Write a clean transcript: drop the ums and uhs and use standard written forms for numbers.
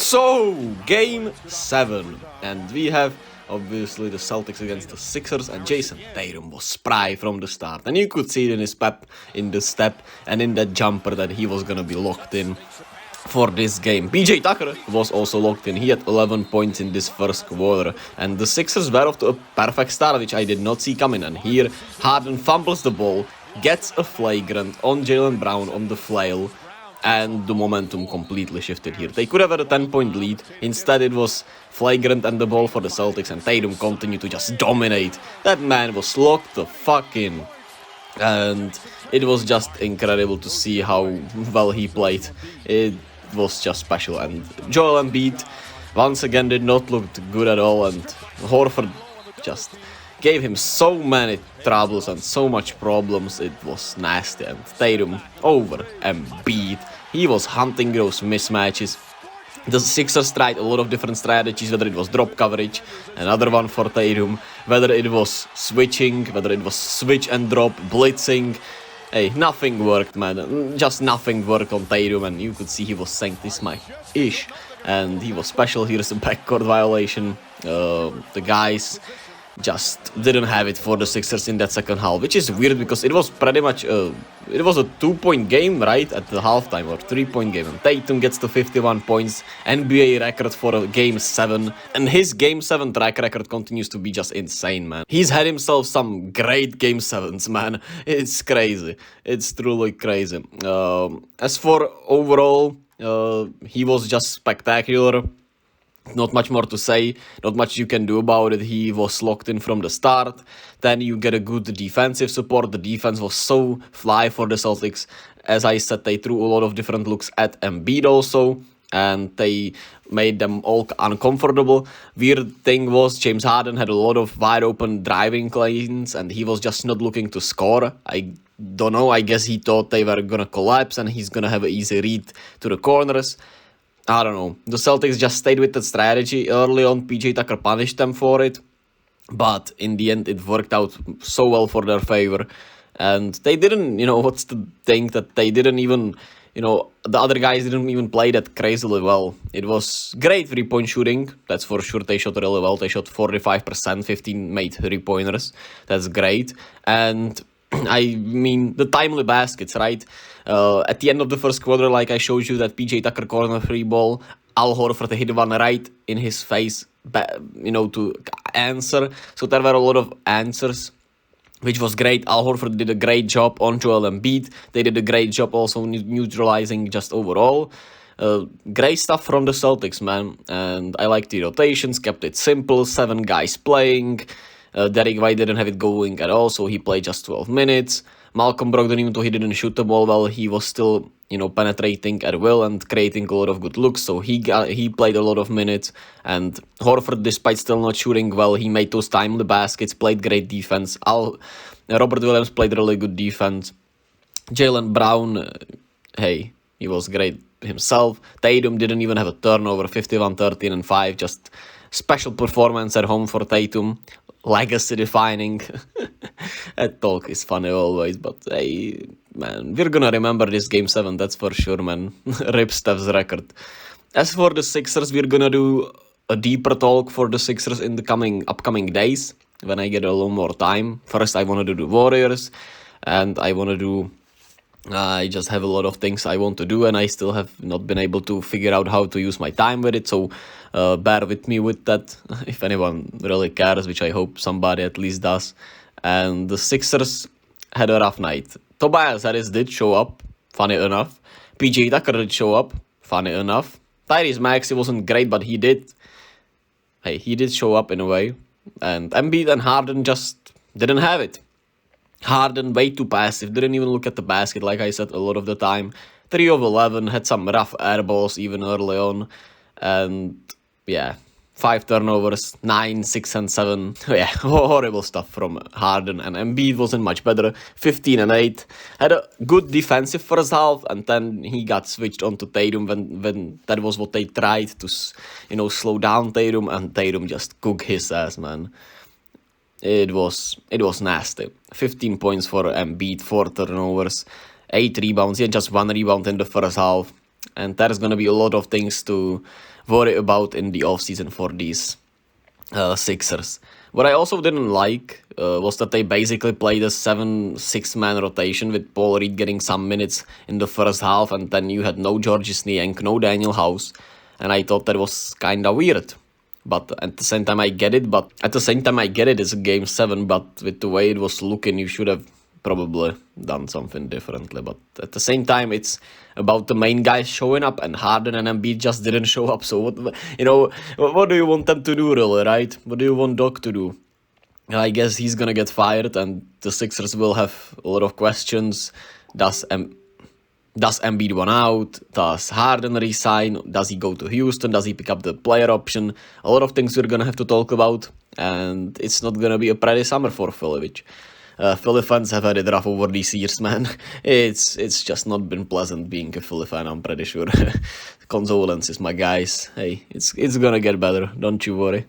So, game 7, and we have obviously the Celtics against the Sixers, and Jayston Tatum was spry from the start, and you could see it in his step and in that jumper that he was gonna be locked in for this game. PJ Tucker was also locked in. He had 11 points in this first quarter, and the Sixers were off to a perfect start, which I did not see coming. And here Harden fumbles the ball, gets a flagrant on Jaylen Brown on the flail, and the momentum completely shifted here. They could have had a 10-point lead. Instead, it was flagrant and the ball for the Celtics, and Tatum continued to just dominate. That man was locked the fuck in. And it was just incredible to see how well he played. It was just special. And Joel Embiid once again did not look good at all, and Horford just gave him so many troubles and so much problems. It was nasty. And Tatum over Embiid. He was hunting those mismatches. The Sixers tried a lot of different strategies, whether it was drop coverage, another one for Tatum, whether it was switching, whether it was switch and drop, blitzing. Hey, nothing worked, man. Just nothing worked on Tatum, and you could see he was saying, "This my ish," and he was special. Here's a backcourt violation. The guys just didn't have it for the Sixers in that second half, which is weird because it was pretty much it was a 2-point game, right, at the halftime, or 3-point game, and Tatum gets to 51 points, NBA record for a game 7, and his game 7 track record continues to be just insane, man. He's had himself some great game 7s, man. It's crazy. It's truly crazy. As for overall, he was just spectacular. Not much more to say, not much you can do about it. He was locked in from the start. Then you get a good defensive support. The defense was so fly for the Celtics. As I said, they threw a lot of different looks at Embiid also, and they made them all uncomfortable. Weird thing was James Harden had a lot of wide open driving lanes, and he was just not looking to score. I don't know, I guess he thought they were gonna collapse and he's gonna have an easy read to the corners. I don't know. The Celtics just stayed with that strategy early on. PJ Tucker punished them for it. But in the end, it worked out so well for their favor. And they didn't, what's the thing that they didn't even, the other guys didn't even play that crazily well. It was great 3-point shooting. That's for sure. They shot really well. They shot 45%, 15 made 3-pointers. That's great. And I mean, the timely baskets, right? At the end of the first quarter, like I showed you, that PJ Tucker corner 3 ball, Al Horford hit one right in his face, to answer. So there were a lot of answers, which was great. Al Horford did a great job on Joel Embiid. They did a great job also neutralizing just overall. Great stuff from the Celtics, man. And I liked the rotations, kept it simple, 7 guys playing. Derek White didn't have it going at all, so he played just 12 minutes. Malcolm Brogdon, even though he didn't shoot the ball well, he was still, penetrating at will and creating a lot of good looks, so he played a lot of minutes. And Horford, despite still not shooting well, he made those timely baskets, played great defense. Robert Williams played really good defense. Jaylen Brown, he was great himself. Tatum didn't even have a turnover, 51, 13, and 5, just special performance at home for Tatum. Legacy defining. That talk is funny always, but hey, man, we're gonna remember this game 7, that's for sure, man. Rip Steph's record. As for the Sixers, we're gonna do a deeper talk for the Sixers in the upcoming days, when I get a little more time. First, I want to do the Warriors, and I just have a lot of things I want to do, and I still have not been able to figure out how to use my time with it, so bear with me with that, if anyone really cares, which I hope somebody at least does. And the Sixers had a rough night. Tobias Harris did show up, funny enough. PJ Tucker did show up, funny enough. Tyrese Maxey wasn't great, but he did show up in a way. And Embiid and Harden just didn't have it. Harden way too passive, didn't even look at the basket, like I said, a lot of the time. 3 of 11, had some rough air balls even early on. And yeah, 5 turnovers, 9, 6, and 7. Yeah, horrible stuff from Harden. And Embiid wasn't much better, 15 and 8. Had a good defensive first half, and then he got switched on to Tatum when that was what they tried to, slow down Tatum, and Tatum just cooked his ass, man. It was nasty. 15 points for Embiid, 4 turnovers, 8 rebounds. He had just 1 rebound in the first half. And there's going to be a lot of things to worry about in the offseason for these Sixers. What I also didn't like was that they basically played a 7-6-man rotation with Paul Reed getting some minutes in the first half, and then you had no Georges Niang, no Daniel House, and I thought that was kinda weird. But at the same time I get it, it's a game 7, but with the way it was looking, you should have probably done something differently. But at the same time, it's about the main guys showing up, and Harden and Embiid just didn't show up. So what do you want them to do, really, right? What do you want Doc to do? I guess he's gonna get fired, and the Sixers will have a lot of questions. Does Embiid want out? Does Harden resign? Does he go to Houston? Does he pick up the player option? A lot of things we're gonna have to talk about, and it's not gonna be a pretty summer for Philly, which Philly fans have had it rough over these years, man. It's just not been pleasant being a Philly fan, I'm pretty sure. Condolences, my guys. Hey, it's gonna get better, don't you worry.